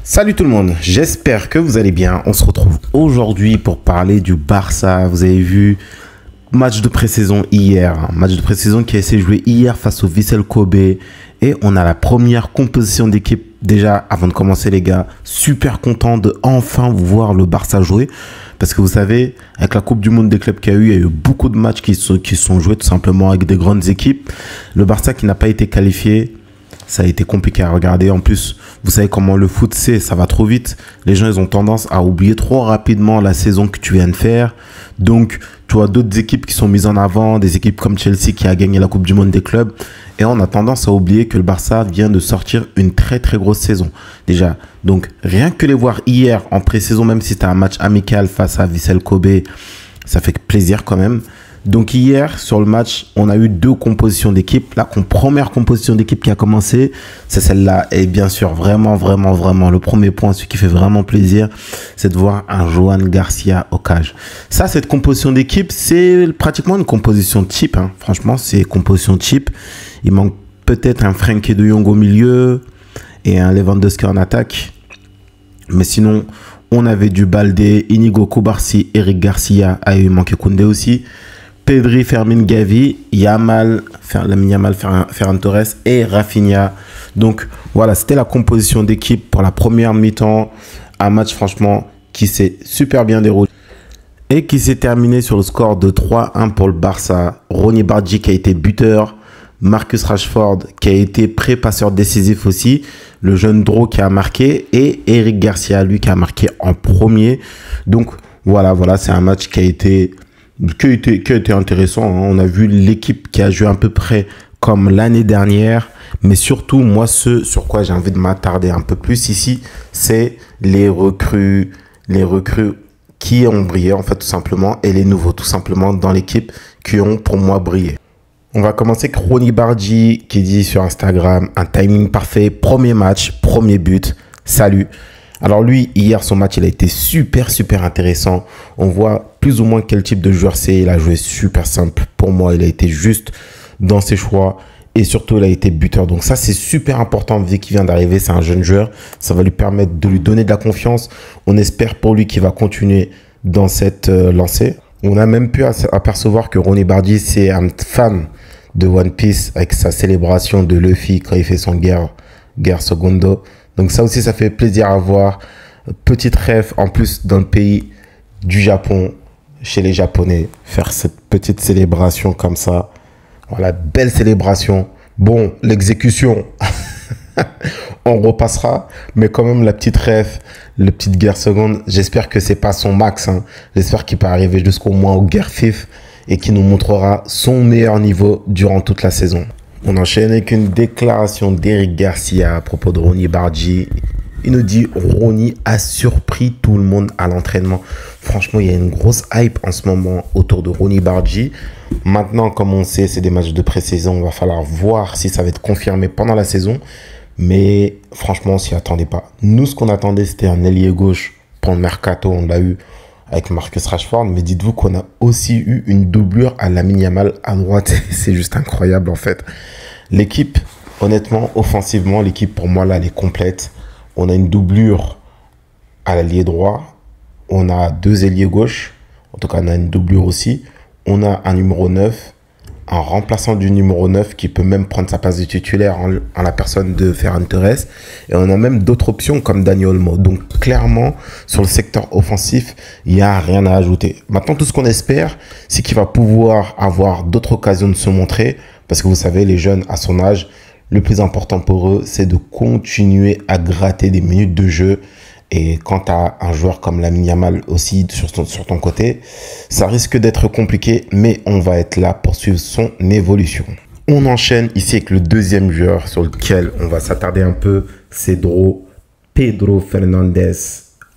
Salut tout le monde, j'espère que vous allez bien. On se retrouve aujourd'hui pour parler du Barça. Vous avez vu, match de pré-saison hier. Match de pré-saison qui a essayé de jouer hier face au Vissel Kobe. Et on a la première composition d'équipe. Déjà, avant de commencer les gars, super content de enfin voir le Barça jouer. Parce que vous savez, avec la Coupe du Monde des clubs qu'il y a eu beaucoup de matchs qui sont joués tout simplement avec des grandes équipes. Le Barça qui n'a pas été qualifié, ça a été compliqué à regarder. En plus, vous savez comment le foot c'est, ça va trop vite. Les gens, ils ont tendance à oublier trop rapidement la saison que tu viens de faire. Donc, tu vois d'autres équipes qui sont mises en avant, des équipes comme Chelsea qui a gagné la Coupe du Monde des clubs. Et on a tendance à oublier que le Barça vient de sortir une très très grosse saison. Déjà, donc rien que les voir hier en pré-saison, même si c'était un match amical face à Vissel Kobe, ça fait plaisir quand même. Donc hier, sur le match, on a eu deux compositions d'équipe. La première composition d'équipe qui a commencé, c'est celle-là. Et bien sûr, vraiment, le premier point, ce qui fait vraiment plaisir, c'est de voir un Joan Garcia au cage. Ça, cette composition d'équipe, c'est pratiquement une composition type. Hein. Franchement, c'est composition type. Il manque peut-être un Frenkie de Jong au milieu et un Lewandowski en attaque. Mais sinon, on avait du Baldé, Inigo Kubarsi, Eric Garcia, il manquait Koundé aussi. Pedri, Fermin Gavi, Yamal, Ferran Torres et Rafinha. Donc voilà, c'était la composition d'équipe pour la première mi-temps. Un match franchement qui s'est super bien déroulé et qui s'est terminé sur le score de 3-1 pour le Barça. Ronny Bardi qui a été buteur, Marcus Rashford qui a été pré-passeur décisif aussi, le jeune Dro qui a marqué et Eric Garcia lui qui a marqué en premier. Donc voilà, c'est un match qui a été intéressant. On a vu l'équipe qui a joué à peu près comme l'année dernière. Mais surtout, moi, ce sur quoi j'ai envie de m'attarder un peu plus ici, c'est les recrues qui ont brillé, en fait, tout simplement, et les nouveaux, tout simplement, dans l'équipe qui ont, pour moi, brillé. On va commencer avec Ronny Bardi qui dit sur Instagram, un timing parfait, premier match, premier but, salut. Alors lui, hier, son match, il a été super intéressant. On voit plus ou moins quel type de joueur c'est. Il a joué super simple. Pour moi, il a été juste dans ses choix. Et surtout, il a été buteur. Donc ça, c'est super important vu qu'il vient d'arriver. C'est un jeune joueur. Ça va lui permettre de lui donner de la confiance. On espère pour lui qu'il va continuer dans cette lancée. On a même pu apercevoir que Ronny Bardi, c'est un fan de One Piece avec sa célébration de Luffy quand il fait son guerre Segundo. Donc ça aussi, ça fait plaisir à voir. Petite rêve en plus dans le pays du Japon, chez les Japonais, faire cette petite célébration comme ça. Voilà, belle célébration. Bon, l'exécution, on repassera. Mais quand même, la petite rêve, la petite guerre seconde, j'espère que c'est pas son max. Hein. J'espère qu'il peut arriver jusqu'au moins au guerre fifth et qu'il nous montrera son meilleur niveau durant toute la saison. On enchaîne avec une déclaration d'Eric Garcia à propos de Ronny Bardi. Il nous dit « Ronny a surpris tout le monde à l'entraînement ». Franchement, il y a une grosse hype en ce moment autour de Ronny Bardi. Maintenant, comme on sait, c'est des matchs de pré-saison. Il va falloir voir si ça va être confirmé pendant la saison. Mais franchement, on s'y attendait pas. Nous, ce qu'on attendait, c'était un ailier gauche pour le mercato. On l'a eu avec Marcus Rashford, mais dites-vous qu'on a aussi eu une doublure à Lamine Yamal à droite. C'est juste incroyable en fait. L'équipe, honnêtement, offensivement, l'équipe pour moi là, elle est complète. On a une doublure à l'ailier droit. On a deux ailiers gauche. En tout cas, on a une doublure aussi. On a un numéro 9, un remplaçant du numéro 9 qui peut même prendre sa place de titulaire en la personne de Ferran Torres. Et on a même d'autres options comme Dani Olmo. Donc clairement, sur le secteur offensif, il n'y a rien à ajouter. Maintenant, tout ce qu'on espère, c'est qu'il va pouvoir avoir d'autres occasions de se montrer. Parce que vous savez, les jeunes à son âge, le plus important pour eux, c'est de continuer à gratter des minutes de jeu. Et quand tu as un joueur comme Lamine Yamal aussi sur ton côté, ça risque d'être compliqué, mais on va être là pour suivre son évolution. On enchaîne ici avec le deuxième joueur sur lequel on va s'attarder un peu, c'est Pedro Fernandez,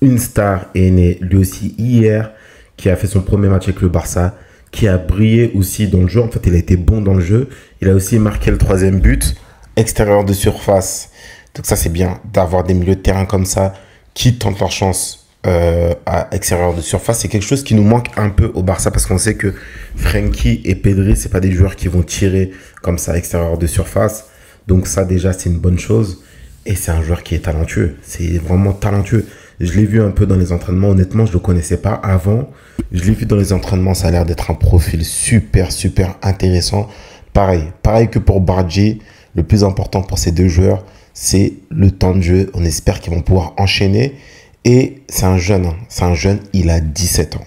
une star est né lui aussi hier, qui a fait son premier match avec le Barça, qui a brillé aussi dans le jeu. En fait, il a été bon dans le jeu. Il a aussi marqué le troisième but, extérieur de surface. Donc ça, c'est bien d'avoir des milieux de terrain comme ça, qui tentent leur chance à extérieur de surface. C'est quelque chose qui nous manque un peu au Barça parce qu'on sait que Frenkie et Pedri, c'est pas des joueurs qui vont tirer comme ça à extérieur de surface. Donc ça déjà, c'est une bonne chose. Et c'est un joueur qui est talentueux. C'est vraiment talentueux. Je l'ai vu un peu dans les entraînements. Honnêtement, je ne le connaissais pas avant. Je l'ai vu dans les entraînements. Ça a l'air d'être un profil super, super intéressant. Pareil que pour Bardji. Le plus important pour ces deux joueurs, c'est le temps de jeu. On espère qu'ils vont pouvoir enchaîner. Et c'est un jeune. C'est un jeune. Il a 17 ans.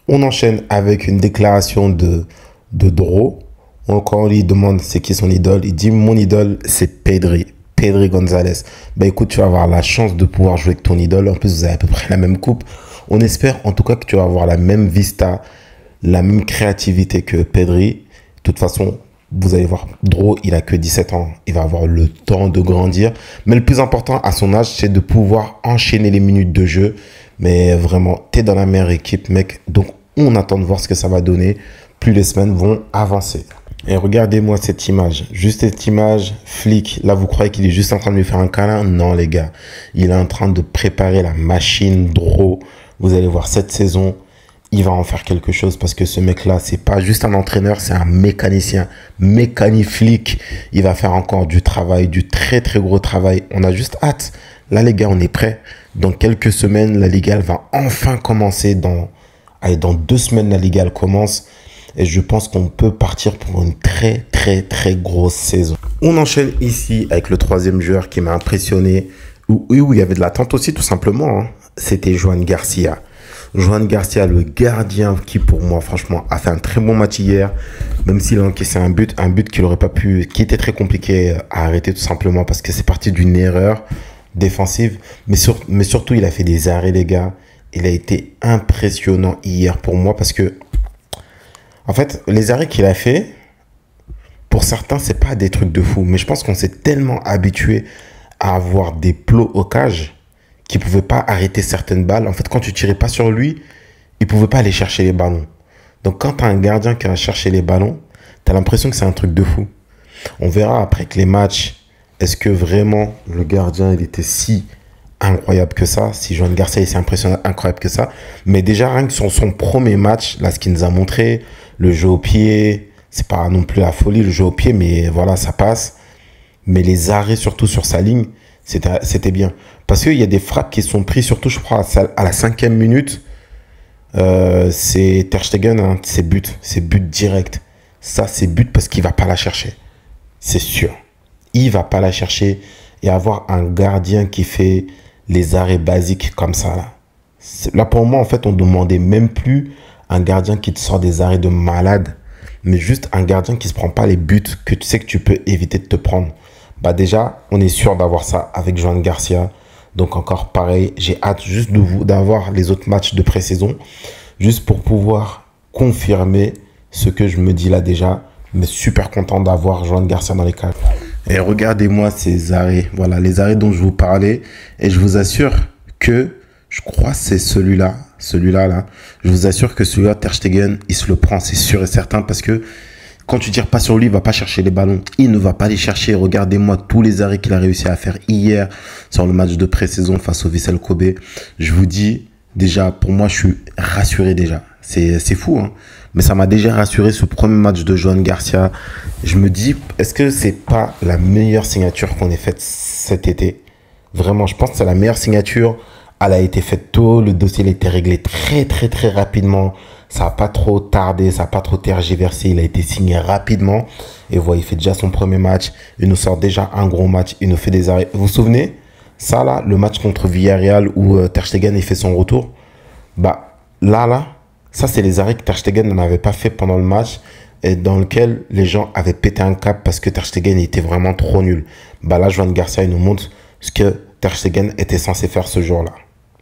On enchaîne avec une déclaration de Dro. Quand on lui demande c'est qui son idole, il dit mon idole c'est Pedri Gonzalez. Bah écoute, tu vas avoir la chance de pouvoir jouer avec ton idole. En plus, vous avez à peu près la même coupe. On espère en tout cas que tu vas avoir la même vista, la même créativité que Pedri. De toute façon, vous allez voir, Dro, il a que 17 ans. Il va avoir le temps de grandir. Mais le plus important à son âge, c'est de pouvoir enchaîner les minutes de jeu. Mais vraiment, tu es dans la meilleure équipe, mec. Donc, on attend de voir ce que ça va donner. Plus les semaines vont avancer. Et regardez-moi cette image. Juste cette image, Flick. Là, vous croyez qu'il est juste en train de lui faire un câlin? Non, les gars. Il est en train de préparer la machine Dro. Vous allez voir cette saison. Il va en faire quelque chose parce que ce mec-là, c'est pas juste un entraîneur, c'est un mécanicien. Flick. Il va faire encore du travail, du très, très gros travail. On a juste hâte. Là, les gars, on est prêts. Dans quelques semaines, la Liga, elle va enfin commencer. Dans 2 semaines, la Liga, elle commence. Et je pense qu'on peut partir pour une très, très, très grosse saison. On enchaîne ici avec le troisième joueur qui m'a impressionné. Où il y avait de l'attente aussi, tout simplement. C'était Joan Garcia. Joan Garcia, le gardien qui, pour moi, franchement, a fait un très bon match hier. Même s'il a encaissé un but qu'il n'aurait pas pu, qui était très compliqué à arrêter tout simplement parce que c'est parti d'une erreur défensive. Mais surtout, il a fait des arrêts, les gars. Il a été impressionnant hier pour moi parce que, en fait, les arrêts qu'il a fait, pour certains, c'est pas des trucs de fou. Mais je pense qu'on s'est tellement habitué à avoir des plots au cage qu'il ne pouvait pas arrêter certaines balles. En fait, quand tu tirais pas sur lui, il ne pouvait pas aller chercher les ballons. Donc, quand tu as un gardien qui va chercher les ballons, tu as l'impression que c'est un truc de fou. On verra après que les matchs, est-ce que vraiment le gardien, il était si incroyable que ça? Si Joan Garcia, il s'est impressionnant, incroyable que ça. Mais déjà, rien que sur son premier match, là, ce qu'il nous a montré, le jeu au pied, c'est pas non plus la folie, le jeu au pied, mais voilà, ça passe. Mais les arrêts, surtout sur sa ligne, c'était bien. Parce qu'il y a des frappes qui sont prises, surtout, je crois, à la 5e minute. C'est Ter Stegen, c'est but direct. Ça, c'est but parce qu'il ne va pas la chercher. C'est sûr. Il ne va pas la chercher. Et avoir un gardien qui fait les arrêts basiques comme ça, là pour moi, en fait, on ne demandait même plus un gardien qui te sort des arrêts de malade, mais juste un gardien qui ne se prend pas les buts que tu sais que tu peux éviter de te prendre. Bah déjà, on est sûr d'avoir ça avec Joan Garcia. Donc encore pareil, j'ai hâte juste d'avoir les autres matchs de pré-saison, juste pour pouvoir confirmer ce que je me dis là déjà. Mais super content d'avoir Joan Garcia dans les cadres. Et regardez-moi ces arrêts. Voilà, les arrêts dont je vous parlais. Et je vous assure que, je crois que c'est celui-là. Celui-là. Je vous assure que celui-là, Ter Stegen, il se le prend, c'est sûr et certain. Parce que quand tu tires pas sur lui, il va pas chercher les ballons. Il ne va pas les chercher. Regardez-moi tous les arrêts qu'il a réussi à faire hier sur le match de pré-saison face au Vissel Kobe. Je vous dis, déjà, pour moi, je suis rassuré déjà. C'est fou, hein. Mais ça m'a déjà rassuré ce premier match de Joan Garcia. Je me dis, est-ce que c'est pas la meilleure signature qu'on ait faite cet été? Vraiment, je pense que c'est la meilleure signature. Elle a été faite tôt. Le dossier a été réglé très, très, très rapidement. Ça n'a pas trop tardé, ça n'a pas trop tergiversé. Il a été signé rapidement. Et voilà, il fait déjà son premier match. Il nous sort déjà un gros match. Il nous fait des arrêts. Vous vous souvenez? Ça, là, le match contre Villarreal où Ter Stegen il fait son retour. Bah, là, ça, c'est les arrêts que Ter Stegen n'avait pas fait pendant le match et dans lequel les gens avaient pété un cap parce que Ter Stegen était vraiment trop nul. Bah là, Joan Garcia, il nous montre ce que Ter Stegen était censé faire ce jour-là.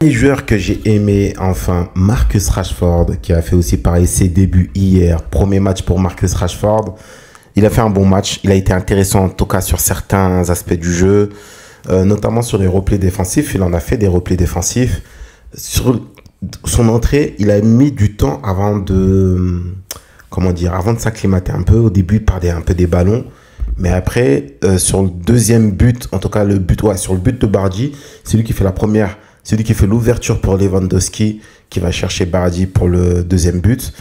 Les joueurs que j'ai aimé, enfin, Marcus Rashford, qui a fait aussi pareil ses débuts hier. Premier match pour Marcus Rashford. Il a fait un bon match. Il a été intéressant, en tout cas, sur certains aspects du jeu, notamment sur les replays défensifs. Il en a fait des replays défensifs. Sur son entrée, il a mis du temps avant de s'acclimater un peu. Au début, il perdait un peu des ballons. Mais après, sur le deuxième but, en tout cas, sur le but de Bardji, c'est lui qui fait c'est lui qui fait l'ouverture pour Lewandowski, qui va chercher Bardji pour le deuxième but.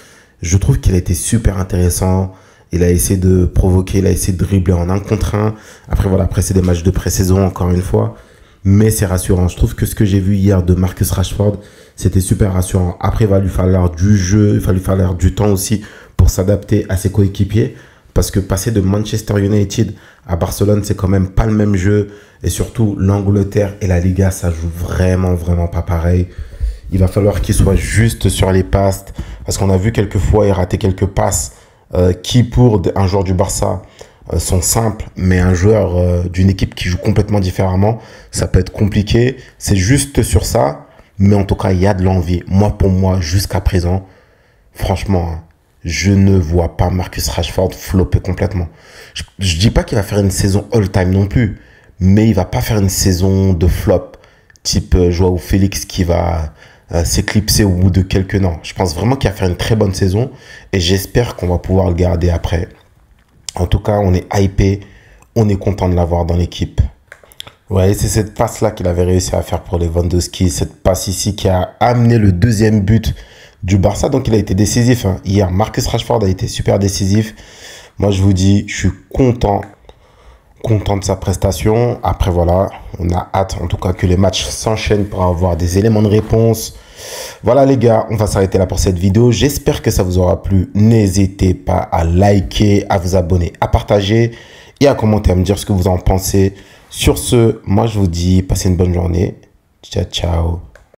Je trouve qu'il a été super intéressant. Il a essayé de provoquer, il a essayé de dribbler en 1 contre 1. Après, voilà, après, c'est des matchs de pré-saison, encore une fois. Mais c'est rassurant. Je trouve que ce que j'ai vu hier de Marcus Rashford, c'était super rassurant. Après, il va lui falloir du jeu, il va lui falloir du temps aussi pour s'adapter à ses coéquipiers. Parce que passer de Manchester United à Barcelone, c'est quand même pas le même jeu. Et surtout, l'Angleterre et la Liga, ça joue vraiment, vraiment pas pareil. Il va falloir qu'il soit juste sur les passes. Parce qu'on a vu quelques fois, il ratait quelques passes qui, pour un joueur du Barça, sont simples. Mais un joueur d'une équipe qui joue complètement différemment, ça peut être compliqué. C'est juste sur ça. Mais en tout cas, il y a de l'envie. Moi, pour moi, jusqu'à présent, franchement, hein, je ne vois pas Marcus Rashford flopper complètement. Je dis pas qu'il va faire une saison all-time non plus, mais il va pas faire une saison de flop, type Joao Félix qui va s'éclipser au bout de quelques ans. Je pense vraiment qu'il va faire une très bonne saison et j'espère qu'on va pouvoir le garder après. En tout cas, on est hypé, on est content de l'avoir dans l'équipe. Ouais, c'est cette passe-là qu'il avait réussi à faire pour Lewandowski. Cette passe ici qui a amené le deuxième but du Barça. Donc, il a été décisif. Hein. Hier, Marcus Rashford a été super décisif. Moi, je vous dis, je suis content de sa prestation. Après, voilà, on a hâte, en tout cas, que les matchs s'enchaînent pour avoir des éléments de réponse. Voilà, les gars, on va s'arrêter là pour cette vidéo. J'espère que ça vous aura plu. N'hésitez pas à liker, à vous abonner, à partager et à commenter, à me dire ce que vous en pensez. Sur ce, moi, je vous dis, passez une bonne journée. Ciao, ciao.